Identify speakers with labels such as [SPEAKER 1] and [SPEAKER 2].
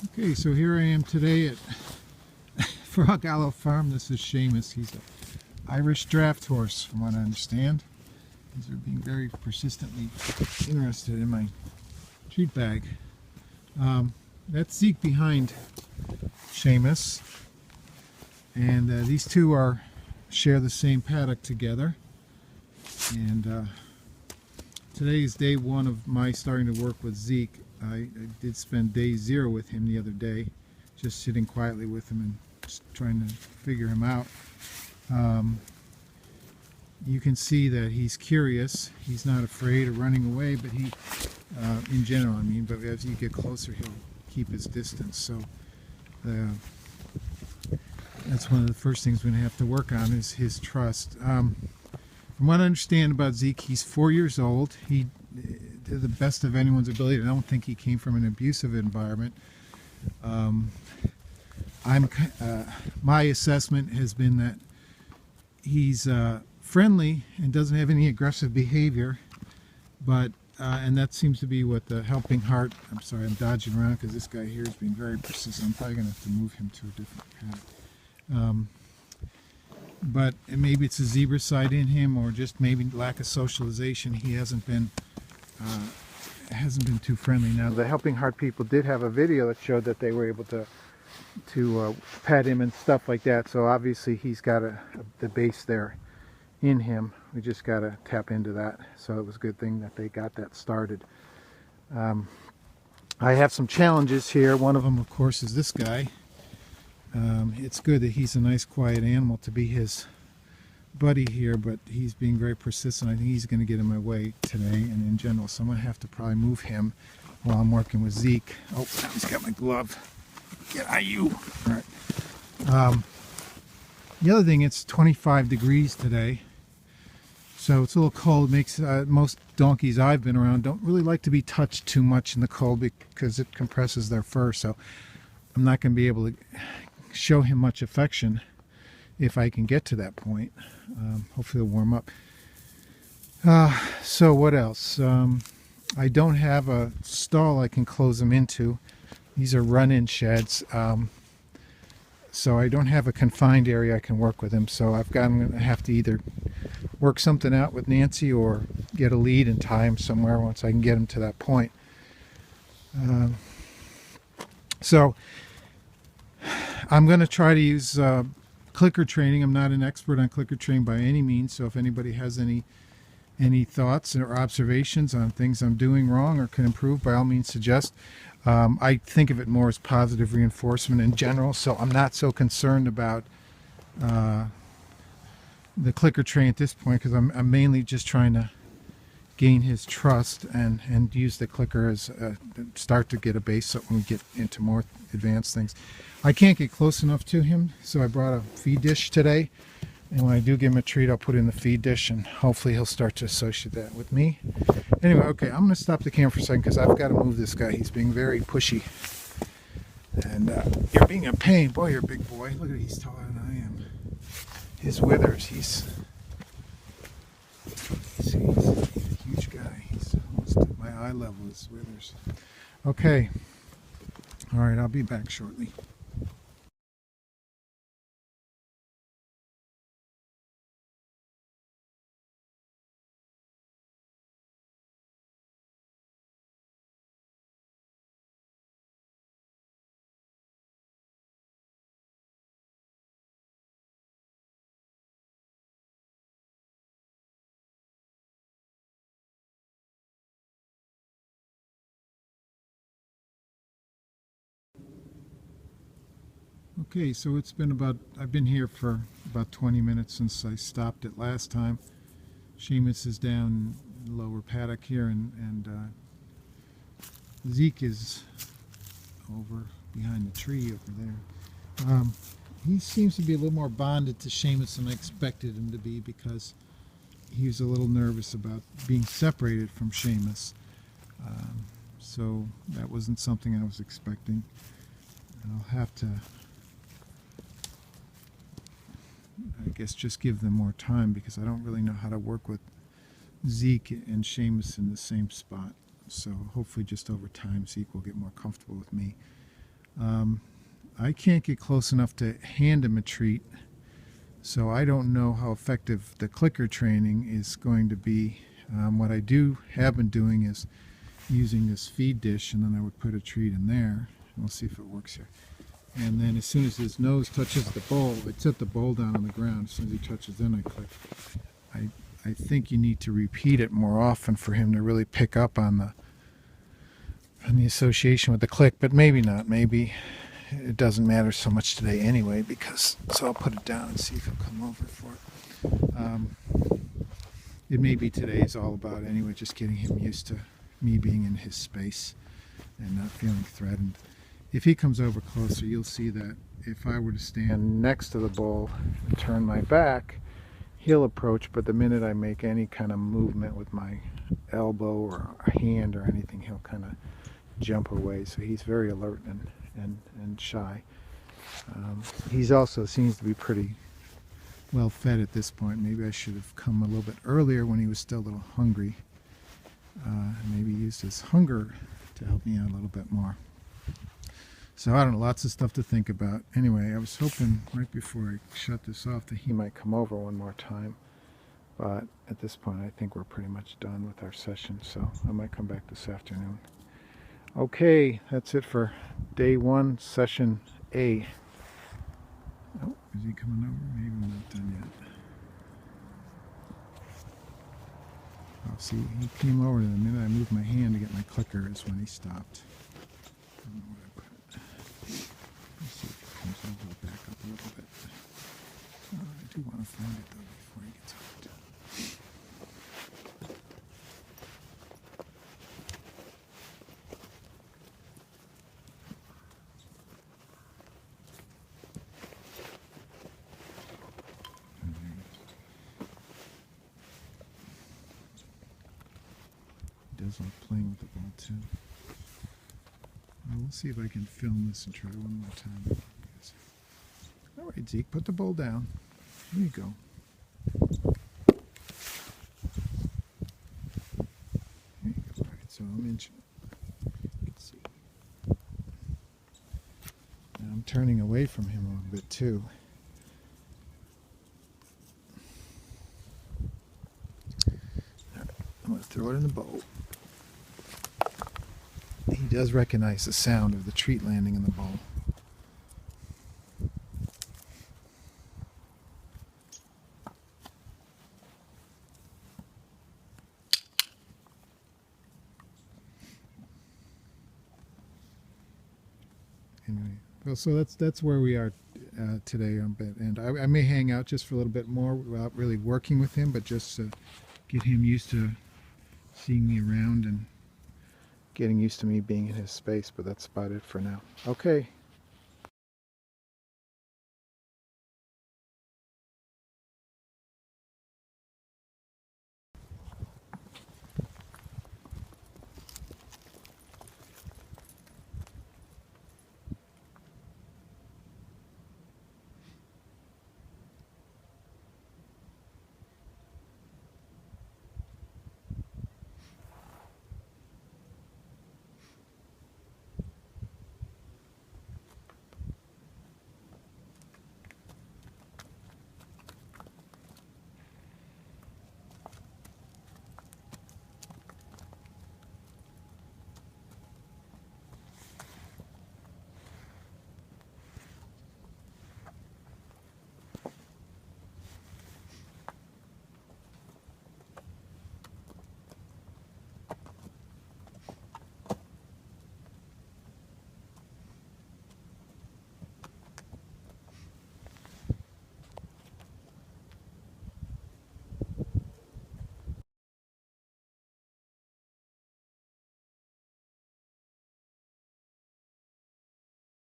[SPEAKER 1] Okay, so here I am today at Frog Hollow Farm. This is Seamus. He's an Irish draft horse, from what I understand. These are being very persistently interested in my treat bag. That's Zeke behind Seamus, and these two share the same paddock together. And today is day one of my starting to work with Zeke. I did spend day zero with him the other day, just sitting quietly with him and just trying to figure him out. You can see that he's curious. He's not afraid of running away, but he, in general, I mean, but as you get closer, he'll keep his distance. So that's one of the first things we're going to have to work on is his trust. From what I understand about Zeke, he's 4 years old. He to the best of anyone's ability. I don't think he came from an abusive environment. My assessment has been that he's friendly and doesn't have any aggressive behavior, but and that seems to be what the Helping Heart. I'm sorry, I'm dodging around because this guy here is being very persistent. I'm probably going to have to move him to a different paddock. But maybe it's a zebra side in him, or just maybe lack of socialization. He hasn't been too friendly. Now, the Helping Heart people did have a video that showed that they were able to pet him and stuff like that. So obviously he's got the base there in him. We just got to tap into that. So it was a good thing that they got that started. I have some challenges here. One of them, of course, is this guy. It's good that he's a nice quiet animal to be his buddy here, but he's being very persistent. I think he's going to get in my way today and in general, so I'm going to have to probably move him while I'm working with Zeke. Oh, he's got my glove. Get out, you! All right. The other thing, it's 25 degrees today, so it's a little cold. It makes most donkeys I've been around don't really like to be touched too much in the cold because it compresses their fur, so I'm not going to be able to show him much affection if I can get to that point. Hopefully it'll warm up. So what else? I don't have a stall I can close them into. These are run-in sheds. So I don't have a confined area I can work with him. So I'm going to have to either work something out with Nancy or get a lead and tie him somewhere once I can get him to that point. So I'm going to try to use clicker training. I'm not an expert on clicker training by any means, so if anybody has any thoughts or observations on things I'm doing wrong or can improve, by all means suggest. I think of it more as positive reinforcement in general, so I'm not so concerned about the clicker train at this point, because I'm mainly just trying to gain his trust and use the clicker as start to get a base so when we get into more advanced things. I can't get close enough to him, so I brought a feed dish today, and when I do give him a treat, I'll put it in the feed dish, and hopefully he'll start to associate that with me. Anyway, okay, I'm going to stop the camera for a second because I've got to move this guy. He's being very pushy, and you're being a pain. Boy, you're a big boy. Look at it, he's taller than I am. His withers, he's a huge guy. He's almost at my eye level, his withers. Okay, all right, I'll be back shortly. Okay, so I've been here for about 20 minutes since I stopped it last time. Seamus is down in the lower paddock here, and Zeke is over behind the tree over there. He seems to be a little more bonded to Seamus than I expected him to be, because he was a little nervous about being separated from Seamus. So that wasn't something I was expecting. I'll have to, I guess, just give them more time, because I don't really know how to work with Zeke and Seamus in the same spot. So hopefully just over time Zeke will get more comfortable with me. I can't get close enough to hand him a treat, so I don't know how effective the clicker training is going to be. What I have been doing is using this feed dish, and then I would put a treat in there. We'll see if it works here. And then as soon as his nose touches the bowl, I set the bowl down on the ground. As soon as he touches, then I click. I think you need to repeat it more often for him to really pick up on the association with the click, but maybe not. Maybe it doesn't matter so much today anyway, so I'll put it down and see if he'll come over for it. It may be today is all about anyway, just getting him used to me being in his space and not feeling threatened. If he comes over closer, you'll see that if I were to stand next to the bowl and turn my back, he'll approach, but the minute I make any kind of movement with my elbow or a hand or anything, he'll kind of jump away. So he's very alert and shy. He's also seems to be pretty well fed at this point. Maybe I should have come a little bit earlier when he was still a little hungry. Maybe used his hunger to help me out a little bit more. So I don't know, lots of stuff to think about. Anyway, I was hoping right before I shut this off that he might come over one more time. But at this point, I think we're pretty much done with our session, so I might come back this afternoon. Okay, that's it for day 1, session A. Oh, is he coming over? Maybe we're not done yet. Oh, see, he came over, and the minute I moved my hand to get my clicker is when he stopped. I don't know where I put it. Let's see if he comes over. I'll back up a little bit. Oh, I do want to find it, though, before he gets out. Does like playing with the ball too. Well, we'll see if I can film this and try one more time. All right, Zeke, put the bowl down. There you go. There you go. All right, so I'm inching. Let's see. Now I'm turning away from him a little bit too. All right, I'm going to throw it in the bowl. He does recognize the sound of the treat landing in the bowl. Anyway, well, so that's where we are today, and I may hang out just for a little bit more without really working with him, but just to get him used to seeing me around and getting used to me being in his space, but that's about it for now. Okay.